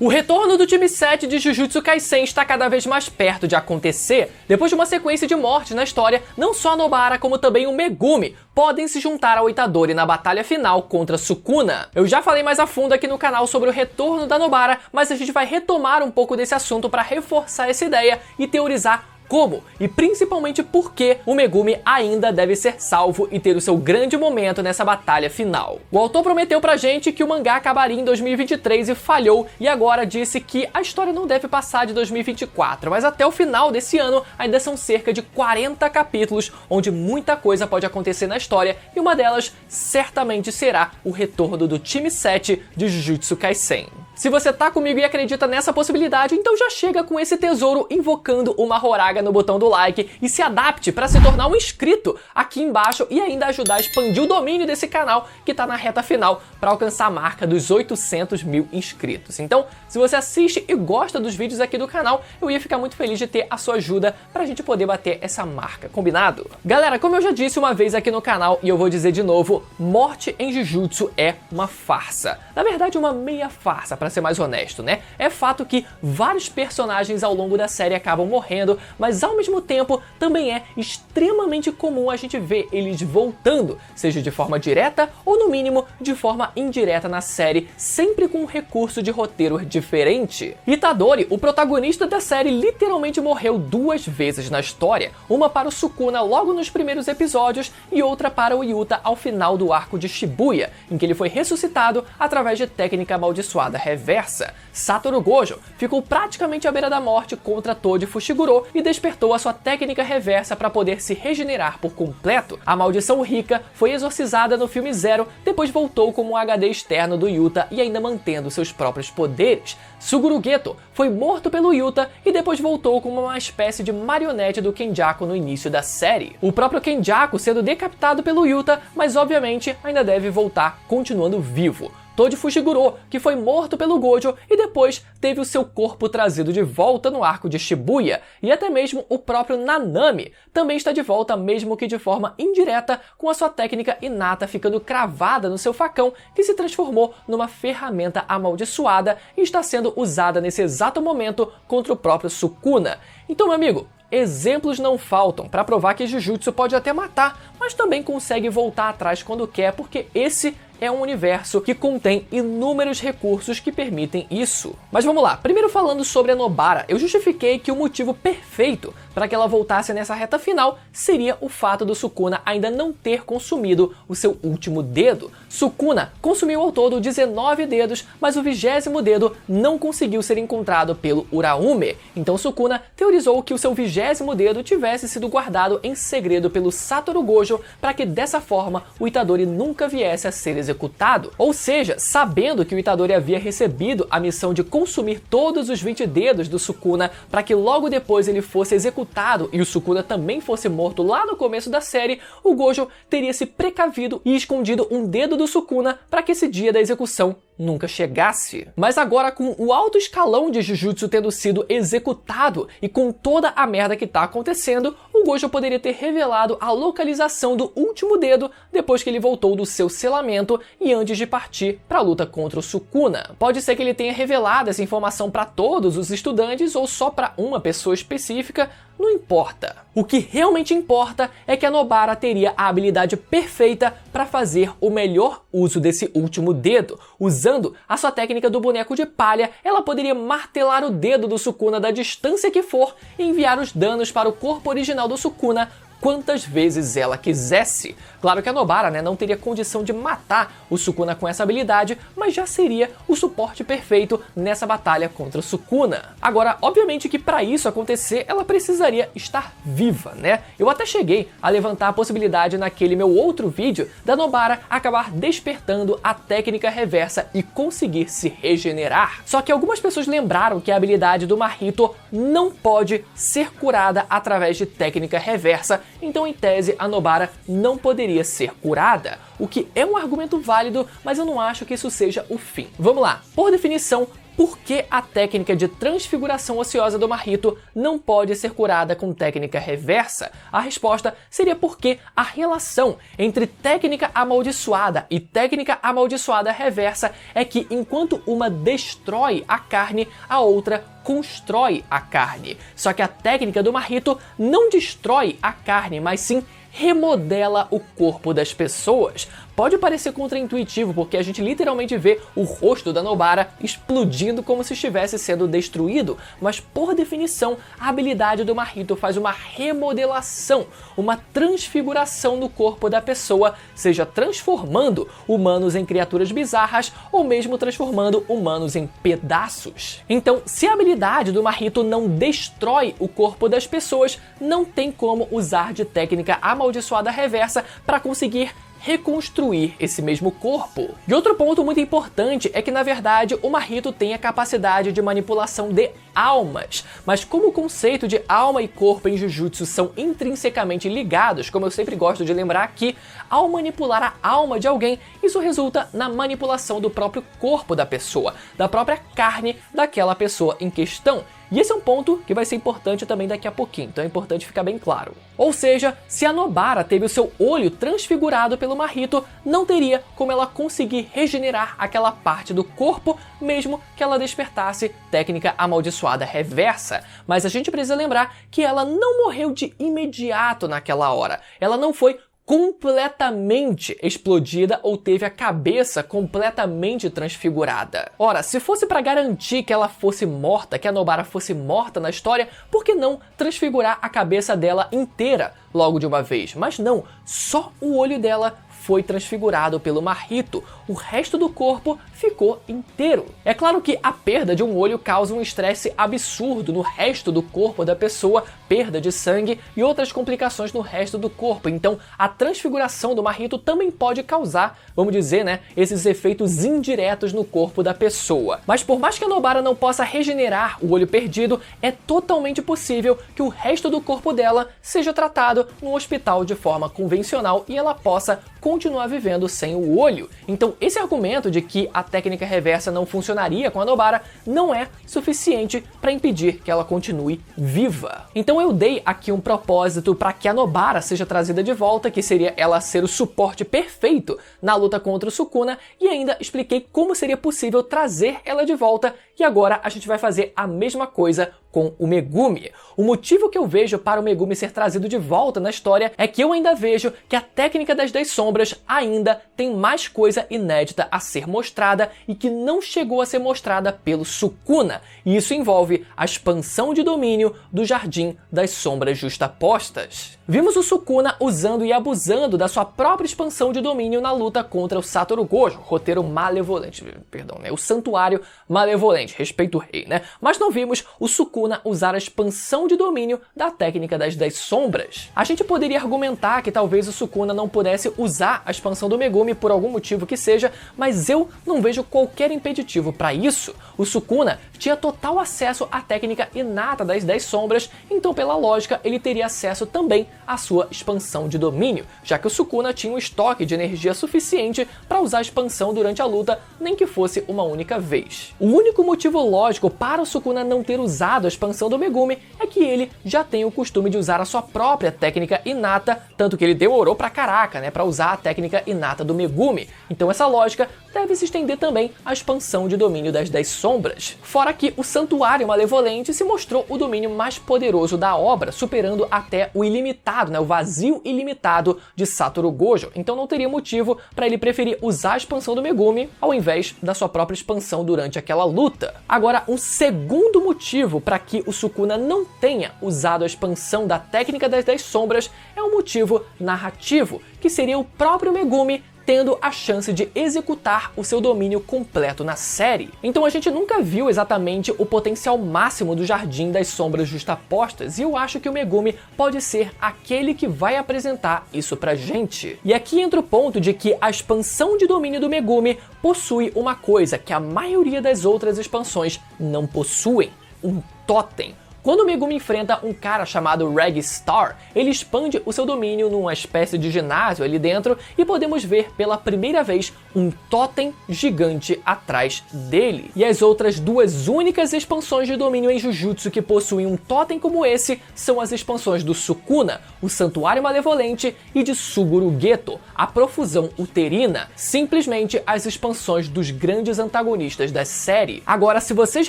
O retorno do time 7 de Jujutsu Kaisen está cada vez mais perto de acontecer. Depois de uma sequência de mortes na história, não só a Nobara como também o Megumi podem se juntar ao Itadori na batalha final contra Sukuna. Eu já falei mais a fundo aqui no canal sobre o retorno da Nobara, mas a gente vai retomar um pouco desse assunto para reforçar essa ideia e teorizar como, e principalmente por que o Megumi ainda deve ser salvo e ter o seu grande momento nessa batalha final. O autor prometeu pra gente que o mangá acabaria em 2023 e falhou, e agora disse que a história não deve passar de 2024, mas até o final desse ano ainda são cerca de 40 capítulos, onde muita coisa pode acontecer na história, e uma delas certamente será o retorno do time 7 de Jujutsu Kaisen. Se você tá comigo e acredita nessa possibilidade, então já chega com esse tesouro invocando uma Horaga no botão do like e se adapte para se tornar um inscrito aqui embaixo e ainda ajudar a expandir o domínio desse canal que tá na reta final para alcançar a marca dos 800 mil inscritos. Então, se você assiste e gosta dos vídeos aqui do canal, eu ia ficar muito feliz de ter a sua ajuda pra gente poder bater essa marca, combinado? Galera, como eu já disse uma vez aqui no canal e eu vou dizer de novo, morte em Jujutsu é uma farsa. Na verdade, uma meia farsa, pra ser mais honesto, né? É fato que vários personagens ao longo da série acabam morrendo, mas ao mesmo tempo também é extremamente comum a gente ver eles voltando, seja de forma direta ou no mínimo de forma indireta na série, sempre com um recurso de roteiro diferente. Itadori, o protagonista da série, literalmente morreu duas vezes na história, uma para o Sukuna logo nos primeiros episódios e outra para o Yuta ao final do arco de Shibuya, em que ele foi ressuscitado através de técnica amaldiçoada reversa. Satoru Gojo ficou praticamente à beira da morte contra Toji Fushiguro e despertou a sua técnica reversa para poder se regenerar por completo. A maldição Rika foi exorcizada no filme Zero, depois voltou como um HD externo do Yuta e ainda mantendo seus próprios poderes. Suguru Geto foi morto pelo Yuta e depois voltou como uma espécie de marionete do Kenjaku no início da série. O próprio Kenjaku sendo decapitado pelo Yuta, mas obviamente ainda deve voltar continuando vivo. Toji Fushiguro, que foi morto pelo Gojo e depois teve o seu corpo trazido de volta no arco de Shibuya, e até mesmo o próprio Nanami também está de volta, mesmo que de forma indireta, com a sua técnica inata ficando cravada no seu facão, que se transformou numa ferramenta amaldiçoada e está sendo usada nesse exato momento contra o próprio Sukuna. Então, meu amigo, exemplos não faltam para provar que Jujutsu pode até matar, mas também consegue voltar atrás quando quer, porque esse é um universo que contém inúmeros recursos que permitem isso. Mas vamos lá, primeiro falando sobre a Nobara, eu justifiquei que o motivo perfeito para que ela voltasse nessa reta final seria o fato do Sukuna ainda não ter consumido o seu último dedo. Sukuna consumiu ao todo 19 dedos, mas o 20º dedo não conseguiu ser encontrado pelo Uraume. Então Sukuna teorizou que o seu 20º dedo tivesse sido guardado em segredo pelo Satoru Gojo para que dessa forma o Itadori nunca viesse a ser executado. Ou seja, sabendo que o Itadori havia recebido a missão de consumir todos os 20 dedos do Sukuna para que logo depois ele fosse executado e o Sukuna também fosse morto lá no começo da série, o Gojo teria se precavido e escondido um dedo do Sukuna para que esse dia da execução nunca chegasse. Mas agora, com o alto escalão de Jujutsu tendo sido executado e com toda a merda que tá acontecendo, o Gojo poderia ter revelado a localização do último dedo depois que ele voltou do seu selamento e antes de partir para a luta contra o Sukuna. Pode ser que ele tenha revelado essa informação para todos os estudantes ou só para uma pessoa específica, não importa. O que realmente importa é que a Nobara teria a habilidade perfeita para fazer o melhor uso desse último dedo. Usando a sua técnica do boneco de palha, ela poderia martelar o dedo do Sukuna da distância que for e enviar os danos para o corpo original do Sukuna quantas vezes ela quisesse. Claro que a Nobara, não teria condição de matar o Sukuna com essa habilidade, mas já seria o suporte perfeito nessa batalha contra o Sukuna. Agora, obviamente que para isso acontecer, ela precisaria estar viva, né? Eu até cheguei a levantar a possibilidade naquele meu outro vídeo da Nobara acabar despertando a técnica reversa e conseguir se regenerar. Só que algumas pessoas lembraram que a habilidade do Mahito não pode ser curada através de técnica reversa, então em tese a Nobara não poderia ser curada, o que é um argumento válido, mas eu não acho que isso seja o fim. Vamos lá, por definição, por que a técnica de transfiguração ociosa do Mahito não pode ser curada com técnica reversa? A resposta seria porque a relação entre técnica amaldiçoada e técnica amaldiçoada reversa é que enquanto uma destrói a carne, a outra constrói a carne. Só que a técnica do Mahito não destrói a carne, mas sim remodela o corpo das pessoas. Pode parecer contraintuitivo, porque a gente literalmente vê o rosto da Nobara explodindo como se estivesse sendo destruído, mas por definição, a habilidade do Mahito faz uma remodelação, uma transfiguração no corpo da pessoa, seja transformando humanos em criaturas bizarras ou mesmo transformando humanos em pedaços. Então, se a habilidade do Mahito não destrói o corpo das pessoas, não tem como usar de técnica amaldiçoada reversa para conseguir reconstruir esse mesmo corpo. E outro ponto muito importante é que, na verdade, o Mahito tem a capacidade de manipulação de almas, mas como o conceito de alma e corpo em Jujutsu são intrinsecamente ligados, como eu sempre gosto de lembrar aqui, ao manipular a alma de alguém, isso resulta na manipulação do próprio corpo da pessoa, da própria carne daquela pessoa em questão. E esse é um ponto que vai ser importante também daqui a pouquinho, então é importante ficar bem claro. Ou seja, se a Nobara teve o seu olho transfigurado pelo Mahito, não teria como ela conseguir regenerar aquela parte do corpo, mesmo que ela despertasse técnica amaldiçoada reversa. Mas a gente precisa lembrar que ela não morreu de imediato naquela hora. Ela não foi completamente explodida ou teve a cabeça completamente transfigurada. Ora, se fosse para garantir que ela fosse morta, que a Nobara fosse morta na história, por que não transfigurar a cabeça dela inteira logo de uma vez? Mas não, só o olho dela foi transfigurado pelo Mahito, o resto do corpo ficou inteiro. É claro que a perda de um olho causa um estresse absurdo no resto do corpo da pessoa, perda de sangue e outras complicações no resto do corpo, então a transfiguração do Mahito também pode causar, vamos dizer, né, esses efeitos indiretos no corpo da pessoa. Mas por mais que a Nobara não possa regenerar o olho perdido, é totalmente possível que o resto do corpo dela seja tratado no hospital de forma convencional e ela possa continuar vivendo sem o olho. Então esse argumento de que a técnica reversa não funcionaria com a Nobara não é suficiente para impedir que ela continue viva. Então eu dei aqui um propósito para que a Nobara seja trazida de volta, que seria ela ser o suporte perfeito na luta contra o Sukuna, e ainda expliquei como seria possível trazer ela de volta, e agora a gente vai fazer a mesma coisa com o Megumi. O motivo que eu vejo para o Megumi ser trazido de volta na história é que eu ainda vejo que a técnica das 10 sombras ainda tem mais coisa inédita a ser mostrada e que não chegou a ser mostrada pelo Sukuna. E isso envolve a expansão de domínio do Jardim das Sombras Justapostas. Vimos o Sukuna usando e abusando da sua própria expansão de domínio na luta contra o Satoru Gojo, roteiro malevolente, perdão, né? O Santuário Malevolente, respeito o rei, né? Mas não vimos o Sukuna usar a expansão de domínio da técnica das 10 sombras. A gente poderia argumentar que talvez o Sukuna não pudesse usar a expansão do Megumi por algum motivo que seja, mas eu não vejo qualquer impeditivo para isso. O Sukuna tinha total acesso à técnica inata das 10 sombras, então pela lógica ele teria acesso também à sua expansão de domínio, já que o Sukuna tinha um estoque de energia suficiente para usar a expansão durante a luta, nem que fosse uma única vez. O único motivo lógico para o Sukuna não ter usado a expansão do Megumi é que ele já tem o costume de usar a sua própria técnica inata, tanto que ele demorou pra caraca, né, para usar a técnica inata do Megumi. Então essa lógica deve se estender também à expansão de domínio das 10 sombras. Fora que o Santuário Malevolente se mostrou o domínio mais poderoso da obra, superando até o ilimitado, né, o vazio ilimitado de Satoru Gojo. Então não teria motivo para ele preferir usar a expansão do Megumi ao invés da sua própria expansão durante aquela luta. Agora, um segundo motivo para que o Sukuna não tenha usado a expansão da técnica das 10 sombras é um motivo narrativo, que seria o próprio Megumi tendo a chance de executar o seu domínio completo na série. Então a gente nunca viu exatamente o potencial máximo do Jardim das Sombras Justapostas, e eu acho que o Megumi pode ser aquele que vai apresentar isso pra gente. E aqui entra o ponto de que a expansão de domínio do Megumi possui uma coisa que a maioria das outras expansões não possuem: um totem. Quando o Megumi enfrenta um cara chamado Regstar, ele expande o seu domínio numa espécie de ginásio ali dentro e podemos ver pela primeira vez um totem gigante atrás dele. E as outras duas únicas expansões de domínio em Jujutsu que possuem um totem como esse são as expansões do Sukuna, o Santuário Malevolente, e de Suguru Geto, a Profusão Uterina, simplesmente as expansões dos grandes antagonistas da série. Agora, se vocês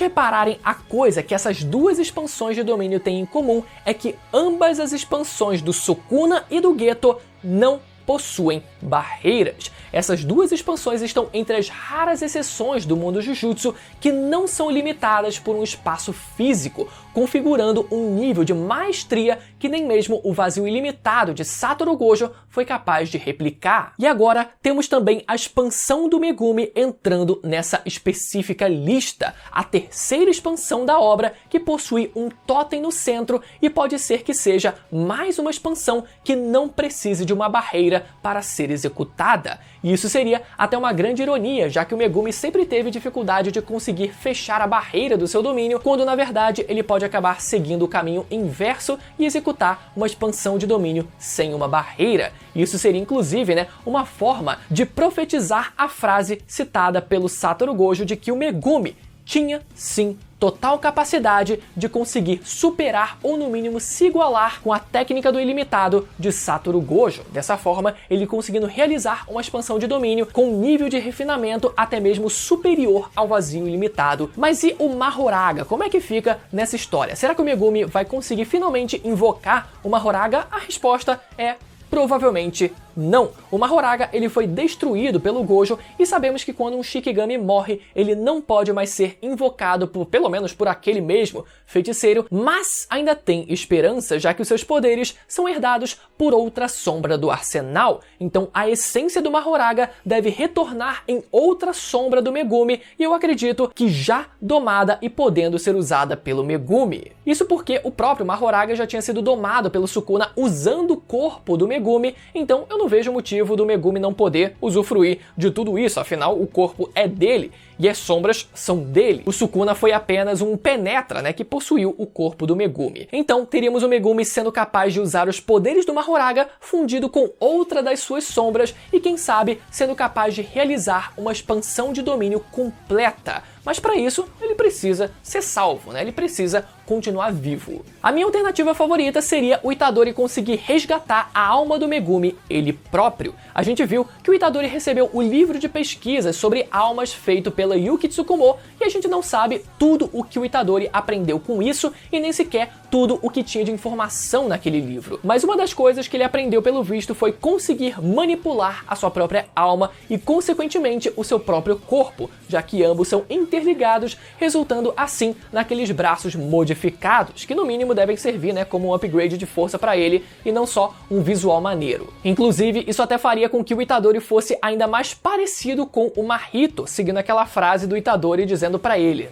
repararem, a coisa que essas duas expansões de domínio têm em comum é que ambas as expansões do Sukuna e do Geto não possuem barreiras. Essas duas expansões estão entre as raras exceções do mundo Jujutsu que não são limitadas por um espaço físico, configurando um nível de maestria que nem mesmo o vazio ilimitado de Satoru Gojo foi capaz de replicar. E agora temos também a expansão do Megumi entrando nessa específica lista, a terceira expansão da obra, que possui um totem no centro e pode ser que seja mais uma expansão que não precise de uma barreira para ser executada. E isso seria até uma grande ironia, já que o Megumi sempre teve dificuldade de conseguir fechar a barreira do seu domínio, quando na verdade ele pode acabar seguindo o caminho inverso e executar uma expansão de domínio sem uma barreira. Isso seria inclusive, uma forma de profetizar a frase citada pelo Satoru Gojo de que o Megumi tinha sim total capacidade de conseguir superar ou no mínimo se igualar com a técnica do ilimitado de Satoru Gojo. Dessa forma, ele conseguindo realizar uma expansão de domínio com um nível de refinamento até mesmo superior ao vazio ilimitado. Mas e o Mahoraga? Como é que fica nessa história? Será que o Megumi vai conseguir finalmente invocar o Mahoraga? A resposta é provavelmente não. O Mahoraga ele foi destruído pelo Gojo e sabemos que quando um Shikigami morre, ele não pode mais ser invocado pelo menos por aquele mesmo feiticeiro, mas ainda tem esperança, já que os seus poderes são herdados por outra sombra do arsenal. Então a essência do Mahoraga deve retornar em outra sombra do Megumi, e eu acredito que já domada e podendo ser usada pelo Megumi. Isso porque o próprio Mahoraga já tinha sido domado pelo Sukuna usando o corpo do Megumi, então eu não vejo motivo do Megumi não poder usufruir de tudo isso, afinal o corpo é dele e as sombras são dele. O Sukuna foi apenas um penetra, que possuiu o corpo do Megumi. Então teríamos o Megumi sendo capaz de usar os poderes do Mahoraga fundido com outra das suas sombras e quem sabe sendo capaz de realizar uma expansão de domínio completa. Mas para isso, ele precisa ser salvo, Ele precisa continuar vivo. A minha alternativa favorita seria o Itadori conseguir resgatar a alma do Megumi ele próprio. A gente viu que o Itadori recebeu o livro de pesquisas sobre almas feito pela Yuki Tsukumo e a gente não sabe tudo o que o Itadori aprendeu com isso e nem sequer tudo o que tinha de informação naquele livro. Mas uma das coisas que ele aprendeu pelo visto foi conseguir manipular a sua própria alma e consequentemente o seu próprio corpo, já que ambos são interligados, resultando assim naqueles braços modificados, que no mínimo devem servir como um upgrade de força para ele e não só um visual maneiro. Inclusive, isso até faria com que o Itadori fosse ainda mais parecido com o Mahito, seguindo aquela frase do Itadori dizendo para ele,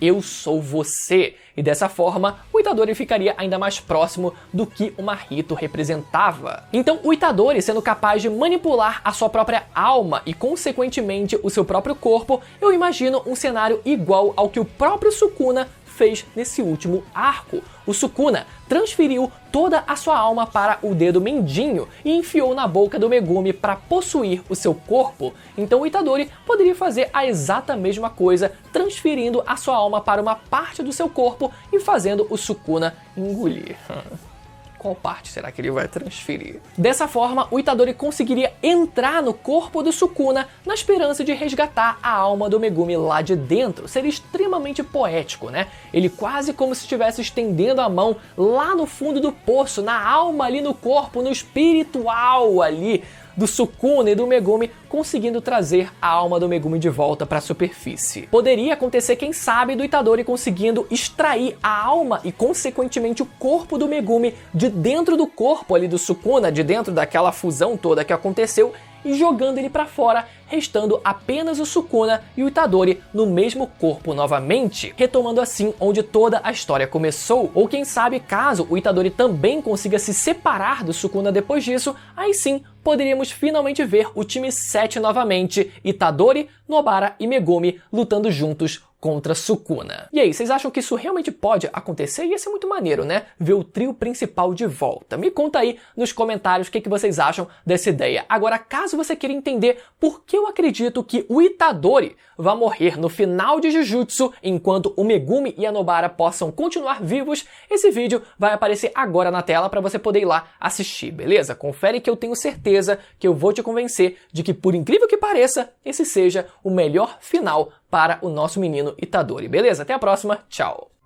eu sou você. E dessa forma, o Itadori ficaria ainda mais próximo do que o Mahito representava. Então, o Itadori sendo capaz de manipular a sua própria alma e, consequentemente, o seu próprio corpo, eu imagino um cenário igual ao que o próprio Sukuna fez nesse último arco. O Sukuna transferiu toda a sua alma para o dedo mindinho e enfiou na boca do Megumi para possuir o seu corpo. Então o Itadori poderia fazer a exata mesma coisa, transferindo a sua alma para uma parte do seu corpo e fazendo o Sukuna engolir. Qual parte será que ele vai transferir? Dessa forma, o Itadori conseguiria entrar no corpo do Sukuna na esperança de resgatar a alma do Megumi lá de dentro. Seria extremamente poético, Ele quase como se estivesse estendendo a mão lá no fundo do poço, na alma ali no corpo, no espiritual ali do Sukuna e do Megumi, conseguindo trazer a alma do Megumi de volta para a superfície. Poderia acontecer, quem sabe, do Itadori conseguindo extrair a alma e, consequentemente, o corpo do Megumi de dentro do corpo ali do Sukuna, de dentro daquela fusão toda que aconteceu, e jogando ele para fora, restando apenas o Sukuna e o Itadori no mesmo corpo novamente, retomando assim onde toda a história começou. Ou quem sabe, caso o Itadori também consiga se separar do Sukuna depois disso, aí sim poderíamos finalmente ver o time 7 novamente, Itadori, Nobara e Megumi lutando juntos contra Sukuna. E aí, vocês acham que isso realmente pode acontecer? Ia ser muito maneiro, né? Ver o trio principal de volta. Me conta aí nos comentários o que vocês acham dessa ideia. Agora, caso você queira entender por que eu acredito que o Itadori vai morrer no final de Jujutsu, enquanto o Megumi e a Nobara possam continuar vivos, esse vídeo vai aparecer agora na tela para você poder ir lá assistir, beleza? Confere que eu tenho certeza que eu vou te convencer de que, por incrível que pareça, esse seja o melhor final para o nosso menino Itadori, beleza? Até a próxima, tchau!